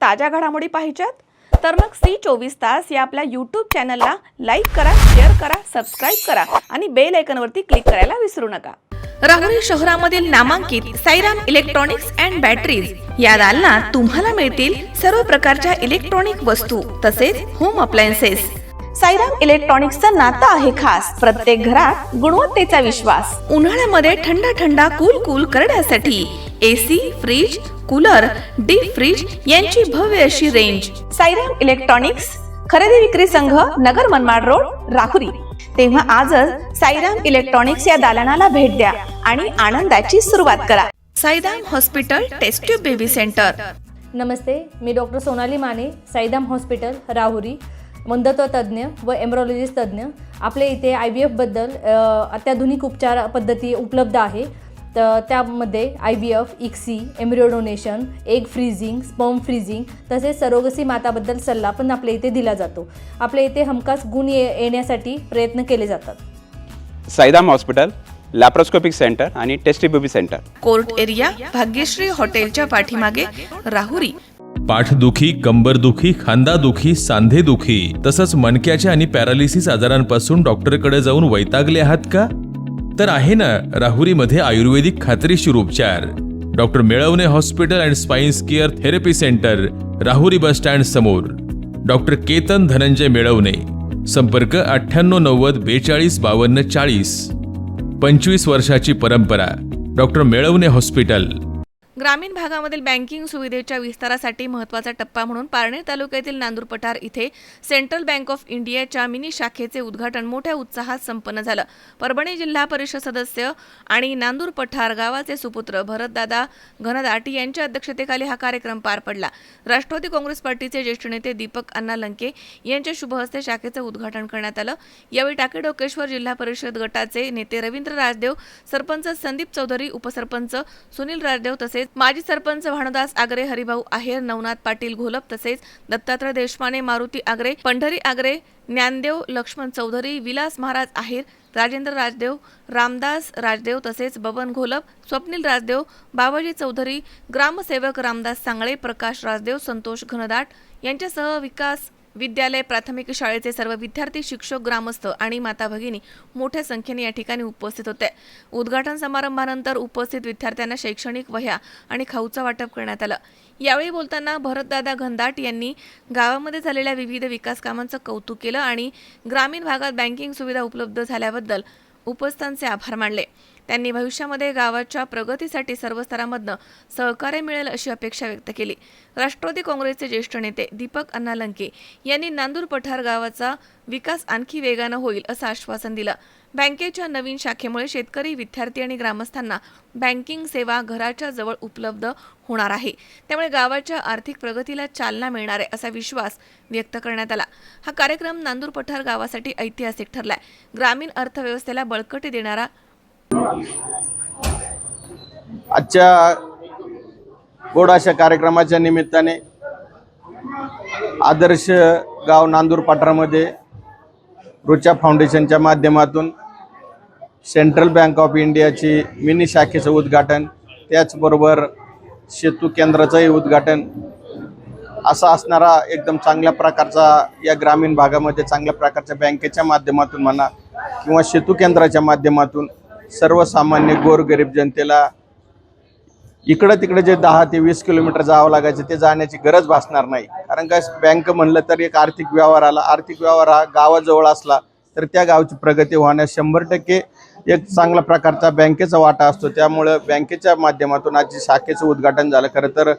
ताज्या घडामोडी पाहिजेत तर मग C24 तास या आपल्या YouTube चॅनलला लाईक करा, शेअर करा, सबस्क्राइब करा आणि बेल आयकॉनवरती क्लिक करायला विसरू नका। राहुरी शहरामधील नामांकित साईराम इलेक्ट्रॉनिक्स अँड बॅटरीज या दालनात तुम्हाला मिळतील सर्व प्रकारच्या इलेक्ट्रॉनिक वस्तू तसेच होम अप्लायन्सेस। साईराम इलेक्ट्रॉनिक्सचं नातं आहे खास, प्रत्येक घरात गुणवत्तेचा विश्वास। उन्हाळ्यामध्ये थंड कूल करण्यासाठी AC, fridge, cooler, deep freeze यांची भव्य अशी रेंज। साईराम इलेक्ट्रॉनिक्स खरेदी विक्री संघ, नगर मनमाड रोड, राहुरी। तेव्हा आजच साईराम इलेक्ट्रॉनिक्स या दालनाला भेट द्या आणि आनंदाची सुरुवात करा। Sairam hospital test tube baby centre. नमस्ते, मी डॉक्टर सोनाली माने, साईराम हॉस्पिटल राहुरी, वंध्यत्व तज्ज्ञ व एम्ब्रॉलॉजिस्ट तज्ज्ञ। आपल्या इथे IVF बद्दल अत्याधुनिक उपचार पद्धती उपलब्ध आहे। तर त्यामध्ये IVF, ICSI, embryo donation, egg freezing, sperm freezing तसेच सरोगसी माताबद्दल सल्ला पण आपल्या इथे दिला जातो। आपल्या इथे हमखास गुण येण्यासाठी प्रयत्न केले जातात। साईराम हॉस्पिटल लॅप्रोस्कोपिक सेंटर आणि test baby centre, court area, Bhagyashree हॉटेलच्या पाठीमागे, राहुरी। पाठदुखी, कंबरदुखी, खांदादुखी, सांधेदुखी तसंच मणक्याच्या आणि पॅरालिसिस आजारांपासून डॉक्टरकडे जाऊन वैतागले आहात का? तर आहे ना राहुरीमध्ये आयुर्वेदिक खात्रीशीर उपचार। Doctor Melavane hospital and spines care therapy centre, Rahuri bus stand समोर। डॉक्टर केतन धनंजय मेळवणे, संपर्क 9890 42 52 40। 25 वर्षाची परंपरा, डॉक्टर मेळवणे हॉस्पिटल। ग्रामीण भागामधील बँकिंग सुविधेच्या विस्तारासाठी महत्त्वाचा टप्पा म्हणून पारनेर तालुक्यातील नांदूर पठार इथे सेंट्रल बँक ऑफ इंडियाच्या मिनी शाखेचे उद्घाटन मोठ्या उत्साहात संपन्न झालं। परभणी जिल्हा परिषद सदस्य आणि नांदूर पठार गावाचे सुपुत्र भरतदादा घनदाट यांच्या अध्यक्षतेखाली हा कार्यक्रम पार पडला। राष्ट्रवादी काँग्रेस पार्टीचे ज्येष्ठ नेते दीपक अण्णा लंके यांच्या शुभ हस्ते शाखेचं उद्घाटन करण्यात आलं। यावेळी टाकेडोकेश्वर जिल्हा परिषद गटाचे नेते रवींद्र राजदेव, सरपंच संदीप चौधरी, उपसरपंच सुनील राजदेव तसेच माजी सरपंच भानुदास आगरे, हरिभाऊ आहेर, नवनाथ पाटील घोलप तसेच दत्तात्रय देशपांडे, मारुती आगरे, पंढरी आगरे, ज्ञानदेव लक्ष्मण चौधरी, विलास महाराज आहेर, राजेंद्र राजदेव, रामदास राजदेव तसेच बबन घोलप, स्वप्नील राजदेव, बाबाजी चौधरी, ग्रामसेवक रामदास सांगळे, प्रकाश राजदेव, संतोष घनदाट यांच्यासह विकास विद्यालय प्राथमिक शाळेचे सर्व विद्यार्थी, शिक्षक, ग्रामस्थ आणि माता भगिनी मोठ्या संख्येने या ठिकाणी उपस्थित होते। उद्घाटन समारंभानंतर उपस्थित विद्यार्थ्यांना शैक्षणिक वह्या आणि खाऊचं वाटप करण्यात आलं। यावेळी बोलताना भरतदादा घनदाट यांनी गावामध्ये झालेल्या विविध विकास कामांचं कौतुक केलं आणि ग्रामीण भागात बँकिंग सुविधा उपलब्ध झाल्याबद्दल उपस्थितांचे आभार मानले। त्यांनी भविष्यामध्ये गावाच्या प्रगतीसाठी सर्व स्तरांमधनं सहकार्य मिळेल अशी अपेक्षा व्यक्त केली। राष्ट्रवादी काँग्रेसचे ज्येष्ठ नेते दीपक अण्णा लंके यांनी नांदूर पठार गावाचा विकास आणखी वेगानं होईल असं आश्वासन दिलं। बँकेच्या नवीन शाखेमुळे शेतकरी, विद्यार्थी आणि ग्रामस्थांना बँकिंग सेवा घराच्या जवळ उपलब्ध होणार आहे, त्यामुळे गावाच्या आर्थिक प्रगतीला चालना मिळणार आहे असा विश्वास व्यक्त करण्यात आला। हा कार्यक्रम नांदूर पठार गावासाठी ऐतिहासिक ठरलाय। ग्रामीण अर्थव्यवस्थेला बळकटी देणारा आजच्या गोड अशा कार्यक्रमाच्या निमित्ताने आदर्श गाव नांदूर पठारामध्ये रुचा फाउंडेशनच्या माध्यमातून सेंट्रल बँक ऑफ इंडियाची मिनी शाखेचं उद्घाटन, त्याचबरोबर सेतू केंद्राचंही उद्घाटन असा असणारा एकदम चांगल्या प्रकारचा या ग्रामीण भागामध्ये चांगल्या प्रकारच्या बँकेच्या माध्यमातून म्हणा किंवा सेतू केंद्राच्या माध्यमातून सर्वसामान्य गोरगरीब जनतेला इकडं तिकडे जे 10 ते 20 किलोमीटर जावं लागायचं ते जाण्याची गरज भासणार नाही। कारण का बँक म्हणलं तर एक आर्थिक व्यवहार हा गावाजवळ असला तर त्या गावची प्रगती होण्यास 100% एक चांगल्या प्रकारचा बँकेचा वाटा असतो। त्यामुळे बँकेच्या माध्यमातून आज शाखेचं उद्घाटन झालं। खरं तर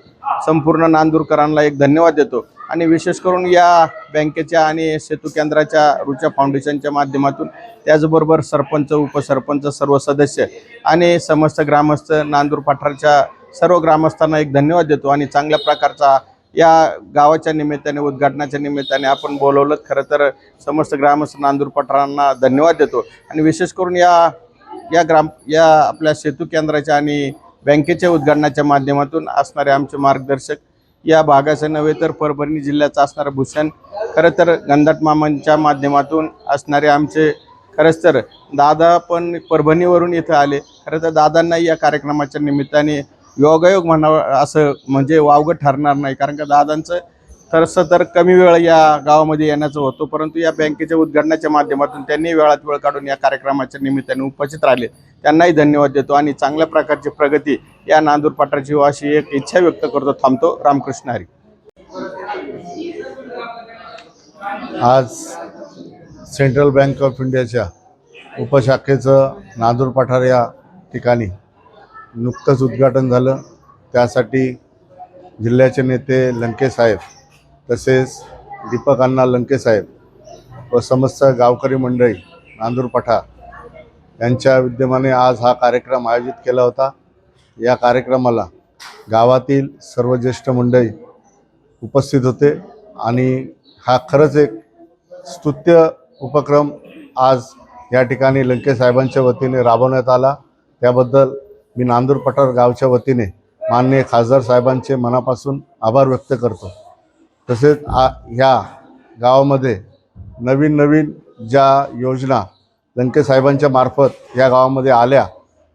संपूर्ण नांदूरकरांना एक धन्यवाद देतो आणि विशेष करून या बँकेच्या आणि सेतू केंद्राच्या रुचा फाउंडेशनच्या माध्यमातून त्याचबरोबर सरपंच, उपसरपंच, सर्व सदस्य आणि समस्त ग्रामस्थ, नांदूर पठारच्या सर्व ग्रामस्थांना एक धन्यवाद देतो आणि चांगल्या प्रकारचा या गावाच्या निमित्ताने, उद्घाटनाच्या निमित्ताने आपण बोलवलं। खरं तर समस्त ग्रामस्थ नांदूर पठारांना धन्यवाद देतो आणि विशेष करून या आपल्या सेतू केंद्राच्या आणि बँकेच्या उद्घाटनाच्या माध्यमातून असणारे आमचे मार्गदर्शक, या भागाचं नव्हे तर परभणी जिल्ह्याचा असणारा भूषण, खरं तर गंधाट मामांच्या माध्यमातून असणारे आमचे खरंच तर दादा पण परभणीवरून इथं आले। खरं तर दादांना या कार्यक्रमाच्या निमित्ताने योगायोग म्हणावं असं म्हणजे वावगं ठरणार नाही, कारण का दादांचं तसं तर कमी वेळ या गावामध्ये येण्याचं होतं, परंतु या बँकेच्या उद्घाटनाच्या माध्यमातून त्यांनी वेळात वेळ काढून या कार्यक्रमाच्या निमित्ताने उपस्थित राहिले. त्यांनाही धन्यवाद देतो आणि चांगल्या प्रकारची प्रगती या नांदूर पठाराची व्हावी अशी एक इच्छा व्यक्त करतो. थांबतो. रामकृष्ण हरी. आज सेंट्रल बँक ऑफ इंडियाच्या उपशाखेचं नांदूर पठार या ठिकाणी नुकतंच उद्घाटन झालं. त्यासाठी जिल्ह्याचे नेते लंके साहेब, तसेच दीपक अण्णा लंके साहेब व समस्त गावकरी मंडळी नांदूर पठार यांच्या विद्यमाने आज हा कार्यक्रम आयोजित केला होता. या कार्यक्रमाला गावातील सर्व ज्येष्ठ मंडळी उपस्थित होते आणि हा खरंच एक स्तुत्य उपक्रम आज या ठिकाणी लंके साहेबांच्या वतीने राबवण्यात आला. त्याबद्दल मी नांदूर पठार गावच्या वतीने माननीय खासदार साहेबांचे मनापासून आभार व्यक्त करतो. तसेच ह्या गावामध्ये नवीन नवीन ज्या योजना लंके साहेबांच्या मार्फत या गावामध्ये आल्या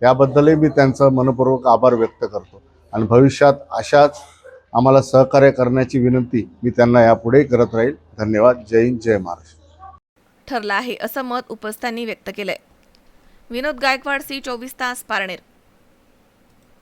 त्याबद्दलही मी त्यांचा मनपूर्वक आभार व्यक्त करतो आणि भविष्यात अशाच आम्हाला सहकार्य करण्याची विनंती मी त्यांना यापुढे करत राहील. धन्यवाद. जय हिंद, जय महाराष्ट्र. ठरला आहे असं मत उपस्थितांनी व्यक्त केलंय. विनोद गायकवाड, C24 तास, पारनेर.